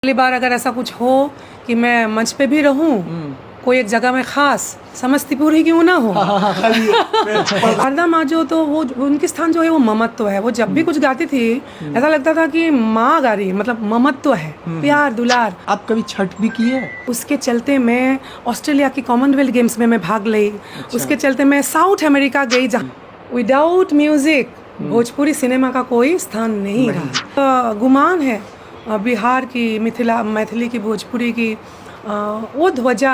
अगली बार अगर ऐसा कुछ हो कि मैं मंच पे भी रहूं कोई एक जगह में खास समस्तीपुर ही क्यों ना हो। शारदा माँ जो तो वो उनकी स्थान जो है वो ममत्व है। वो जब भी कुछ गाती थी ऐसा लगता था कि माँ गा रही है, मतलब ममत्व है, प्यार दुलार। आप कभी छठ भी की है? उसके चलते मैं ऑस्ट्रेलिया की कॉमनवेल्थ गेम्स में मैं भाग ली। उसके चलते मैं साउथ अमेरिका गई जहाँ विदाउट म्यूजिक भोजपुरी सिनेमा का कोई स्थान नहीं रहा। गुमान है बिहार की मैथिली की भोजपुरी की वो ध्वजा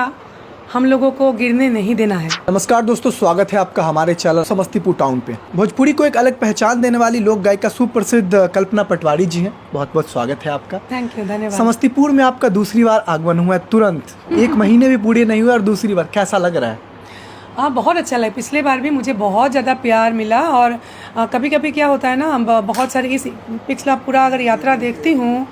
हम लोगों को गिरने नहीं देना है। नमस्कार दोस्तों, स्वागत है आपका हमारे चैनल समस्तीपुर टाउन पे। भोजपुरी को एक अलग पहचान देने वाली लोक गायिका सुप्रसिद्ध कल्पना पटवारी जी हैं, बहुत बहुत स्वागत है आपका। थैंक यू, धन्यवाद। समस्तीपुर में आपका दूसरी बार आगमन हुआ है, तुरंत 1 महीने भी पूरे नहीं हुए और दूसरी बार कैसा लग रहा है? हाँ, बहुत अच्छा लगा। पिछले बार भी मुझे बहुत ज़्यादा प्यार मिला और कभी कभी क्या होता है ना, बहुत सारे इस पिछला पूरा अगर यात्रा देखती हूँ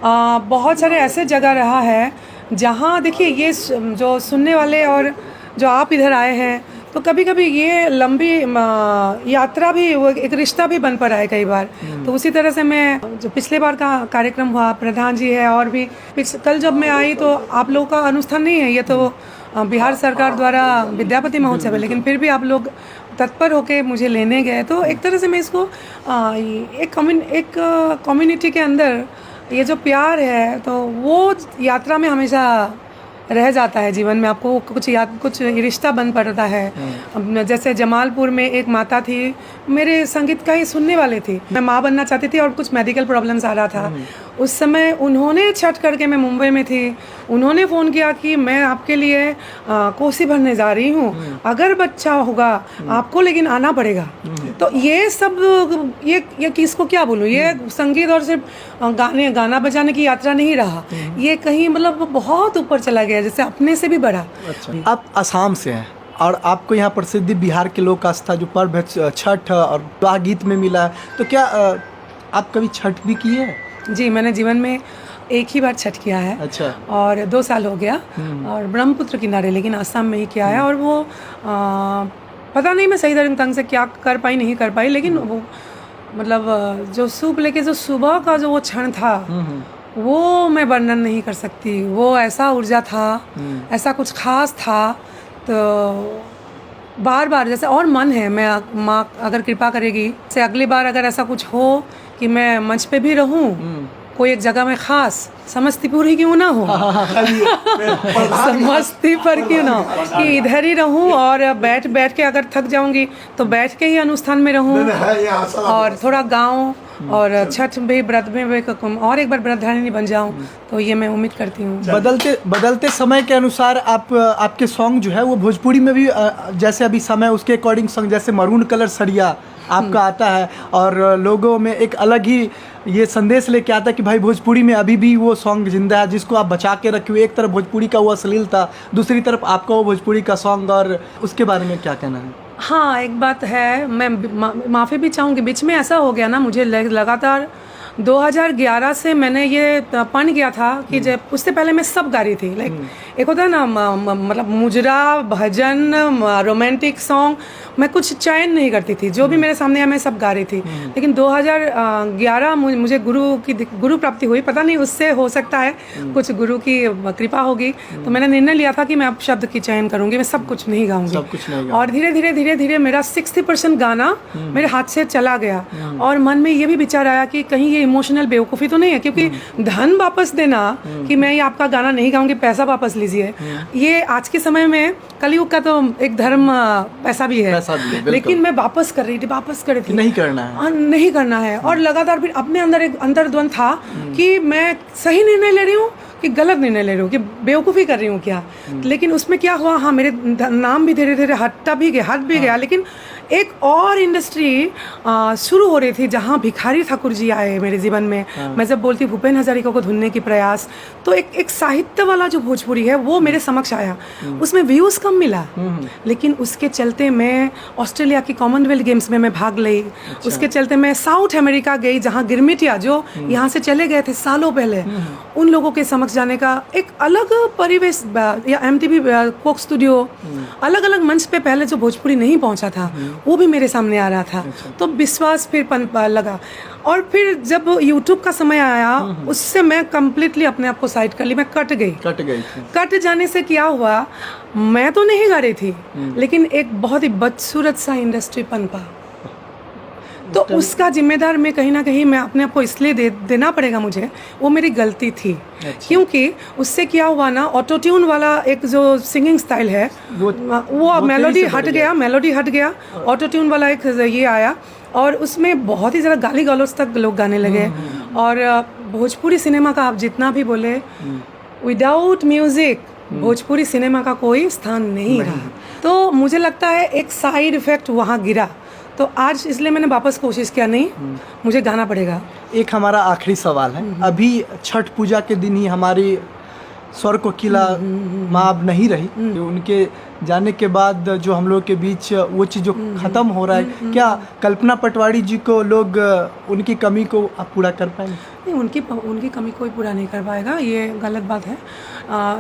बहुत सारे ऐसे जगह रहा है जहाँ देखिए ये जो सुनने वाले और जो आप इधर आए हैं तो कभी कभी ये लंबी यात्रा भी वो एक रिश्ता भी बन पड़ा है कई बार। तो उसी तरह से मैं जो पिछले बार का कार्यक्रम हुआ, प्रधान जी है और भी कल जब मैं आई तो आप लोगों का अनुष्ठान नहीं है, ये तो बिहार सरकार द्वारा विद्यापति महोत्सव है, लेकिन फिर भी आप लोग तत्पर होके मुझे लेने गए। तो एक तरह से मैं इसको एक कम्युनिटी के अंदर ये जो प्यार है तो वो यात्रा में हमेशा रह जाता है। जीवन में आपको कुछ रिश्ता बन पड़ता है। जैसे जमालपुर में एक माता थी, मेरे संगीत का ही सुनने वाले थी। मैं माँ बनना चाहती थी और कुछ मेडिकल प्रॉब्लम्स आ रहा था। उस समय उन्होंने छठ करके, मैं मुंबई में थी, उन्होंने फ़ोन किया कि मैं आपके लिए कोसी भरने जा रही हूँ, अगर बच्चा होगा आपको लेकिन आना पड़ेगा। तो ये सब ये किसको क्या बोलूँ, ये संगीत और सिर्फ गाना बजाने की यात्रा नहीं रहा, ये कहीं मतलब बहुत ऊपर चला गया, जैसे अपने से भी बड़ा। अच्छा, आप असम से हैं और आपको यहाँ प्रसिद्धि बिहार के लोक आस्था जो पर्व है छठ और विवाह गीत में मिला है, तो क्या आप कभी छठ भी की है? जी, मैंने जीवन में एक ही बार छठ किया है। अच्छा। और 2 साल हो गया और ब्रह्मपुत्र किनारे, लेकिन असम में ही किया है। और वो पता नहीं मैं सही ढंग से क्या कर पाई नहीं कर पाई, लेकिन वो मतलब जो सूप लेके जो सुबह का जो वो क्षण था वो मैं वर्णन नहीं कर सकती। वो ऐसा ऊर्जा था, ऐसा कुछ खास था। तो बार बार जैसे और मन है, मैं माँ अगर कृपा करेगी से अगली बार अगर ऐसा कुछ हो कि मैं मंच पे भी रहूं कोई एक जगह में खास, समस्तीपुर ही क्यों ना हो। समस्तीपुर क्यों ना हो कि इधर ही रहूं और बैठ के अगर थक जाऊंगी तो बैठ के ही अनुष्ठान में रहूं और थोड़ा गाऊं और छठ भी व्रत में और एक बार व्रतधारिणी बन जाऊं। तो ये मैं उम्मीद करती हूँ। बदलते समय के अनुसार आपके सॉन्ग जो है वो भोजपुरी में भी जैसे अभी समय उसके अकॉर्डिंग सॉन्ग, जैसे मरून कलर सरिया आपका आता है और लोगों में एक अलग ही ये संदेश लेके आता है कि भाई भोजपुरी में अभी भी वो सॉन्ग जिंदा है जिसको आप बचा के रखे हुए। एक तरफ भोजपुरी का वो अश्लील था, दूसरी तरफ आपका वो भोजपुरी का सॉन्ग, और उसके बारे में क्या कहना है? हाँ, एक बात है, मैं माफ़ी भी चाहूँगी, बीच में ऐसा हो गया ना, मुझे लगातार 2011 से मैंने ये पन गया था कि जब उससे पहले मैं सब गा रही थी। लाइक एक होता है ना मतलब मुजरा, भजन, रोमांटिक सॉन्ग, मैं कुछ चयन नहीं करती थी, जो भी मेरे सामने आया मैं सब गा रही थी। लेकिन 2011 मुझे गुरु प्राप्ति हुई, पता नहीं उससे हो सकता है कुछ गुरु की कृपा होगी। तो मैंने निर्णय लिया था कि मैं अब शब्द की चयन करूँगी, मैं सब कुछ नहीं गाऊँगी। और धीरे धीरे मेरा 60% गाना मेरे हाथ से चला गया और मन में ये भी विचार आया कि कहीं ये इमोशनल बेवकूफ़ी तो नहीं है, क्योंकि धन वापस देना कि मैं ये आपका गाना नहीं गाऊंगी, पैसा वापस लीजिए, ये आज के समय में कलयुग का तो एक धर्म पैसा भी है, लेकिन मैं वापस कर रही थी नहीं करना है और लगातार फिर अपने अंदर एक अंतर्द्वंद था कि मैं सही निर्णय ले रही हूँ कि गलत निर्णय ले रही हूँ, कि बेवकूफ़ी कर रही हूँ क्या। लेकिन उसमें क्या हुआ, हाँ मेरे नाम भी धीरे धीरे हट भी गया। लेकिन एक और इंडस्ट्री शुरू हो रही थी जहाँ भिखारी ठाकुर जी आए मेरे जीवन में। मैं जब बोलती भूपेन हजारिका को धुनने की प्रयास, तो एक साहित्य वाला जो भोजपुरी है वो मेरे समक्ष आया। उसमें व्यूज़ कम मिला, लेकिन उसके चलते मैं ऑस्ट्रेलिया की कॉमनवेल्थ गेम्स में मैं भाग ली। उसके चलते मैं साउथ अमेरिका गई, जहाँ गिरमिटिया जो यहाँ से चले गए थे सालों पहले, उन लोगों के समक्ष जाने का एक अलग परिवेश, या MTV कोक स्टूडियो, अलग अलग मंच पे पहले जो भोजपुरी नहीं पहुँचा था वो भी मेरे सामने आ रहा था। तो विश्वास फिर लगा। और फिर जब यूट्यूब का समय आया, उससे मैं कम्प्लीटली अपने आप को साइड कर ली, मैं कट गई थी। कट जाने से क्या हुआ, मैं तो नहीं गा रही थी, लेकिन एक बहुत ही बदसूरत सा इंडस्ट्री पनपा। तो उसका जिम्मेदार मैं कहीं ना कहीं मैं अपने आप को इसलिए देना पड़ेगा मुझे, वो मेरी गलती थी। क्योंकि उससे क्या हुआ ना, ऑटो ट्यून वाला एक जो सिंगिंग स्टाइल है वो मेलोडी हट गया, ऑटो ट्यून वाला एक ये आया, और उसमें बहुत ही ज़्यादा गाली गलौज तक लोग गाने लगे। और भोजपुरी सिनेमा का आप जितना भी बोले, विदाउट म्यूज़िक भोजपुरी सिनेमा का कोई स्थान नहीं रहा। तो मुझे लगता है एक साइड इफ़ेक्ट वहाँ गिरा। तो आज इसलिए मैंने वापस कोशिश किया, नहीं मुझे गाना पड़ेगा। एक हमारा आखिरी सवाल है, अभी छठ पूजा के दिन ही हमारी स्वर कोकिला माँ अब नहीं रही, उनके जाने के बाद जो हम लोग के बीच वो चीज़ जो ख़त्म हो रहा है, क्या कल्पना पटवारी जी को लोग उनकी कमी को आप पूरा कर पाएंगे? नहीं, उनकी कमी कोई पूरा नहीं कर पाएगा, ये गलत बात है।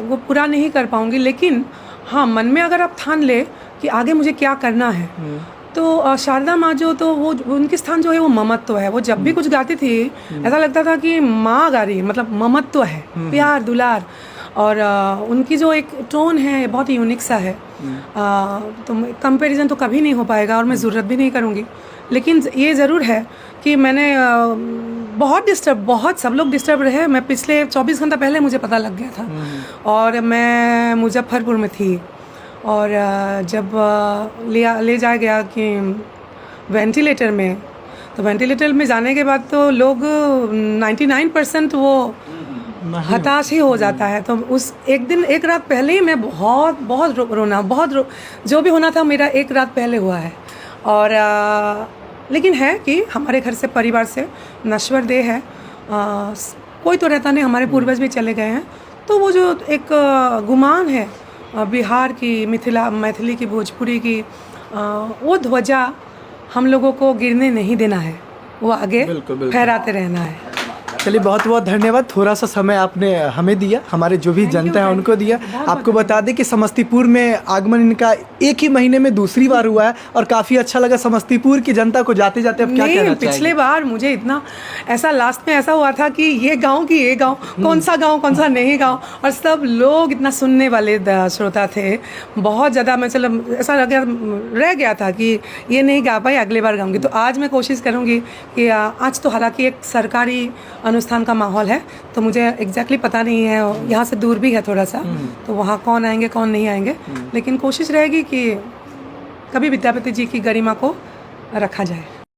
वो पूरा नहीं कर पाऊँगी, लेकिन हाँ, मन में अगर आप ठान ले कि आगे मुझे क्या करना है, तो शारदा माँ जो, तो वो उनकी स्थान जो है वो ममत्व है। वो जब भी कुछ गाती थी ऐसा लगता था कि माँ गा रही है, मतलब ममत्व है, प्यार दुलार। और उनकी जो एक टोन है बहुत ही यूनिक सा है। तो कंपैरिजन तो कभी नहीं हो पाएगा, और मैं ज़रूरत भी नहीं करूँगी। लेकिन ये ज़रूर है कि मैंने बहुत सब लोग डिस्टर्ब रहे। मैं पिछले 24 घंटा पहले मुझे पता लग गया था, और मैं मुजफ्फरपुर में थी, और जब ले जाया गया कि वेंटिलेटर में, तो वेंटिलेटर में जाने के बाद तो लोग 99% वो हताश ही हो जाता है। तो उस एक रात पहले ही मैं बहुत रोना, जो भी होना था मेरा एक रात पहले हुआ है। और लेकिन है कि हमारे घर से, परिवार से नश्वर देह है, कोई तो रहता नहीं, हमारे पूर्वज भी चले गए हैं। तो वो जो एक गुमान है बिहार की, मैथिली की, भोजपुरी की, वो ध्वजा हम लोगों को गिरने नहीं देना है, वो आगे फहराते रहना है। चलिए, बहुत बहुत धन्यवाद। थोड़ा सा समय आपने हमें दिया, हमारे जो भी जनता है उनको दिया। आपको बता दें कि समस्तीपुर में आगमन इनका एक ही महीने में दूसरी बार हुआ है, और काफ़ी अच्छा लगा समस्तीपुर की जनता को। जाते जाते अब क्या कहना चाहेंगे? पिछले बार मुझे इतना ऐसा लास्ट में ऐसा हुआ था कि ये गाँव कौन सा नहीं गाँव, और सब लोग इतना सुनने वाले श्रोता थे, बहुत ज़्यादा। मैं ऐसा रह गया था कि ये नहीं गा पाई, अगले बार गाऊंगी। तो आज मैं कोशिश करूँगी कि आज तो हालांकि एक सरकारी अनुष्ठान का माहौल है, तो मुझे एग्जैक्टली पता नहीं है, यहाँ से दूर भी है थोड़ा सा, तो वहाँ कौन आएंगे कौन नहीं आएंगे, लेकिन कोशिश रहेगी कि कभी विद्यापति जी की गरिमा को रखा जाए।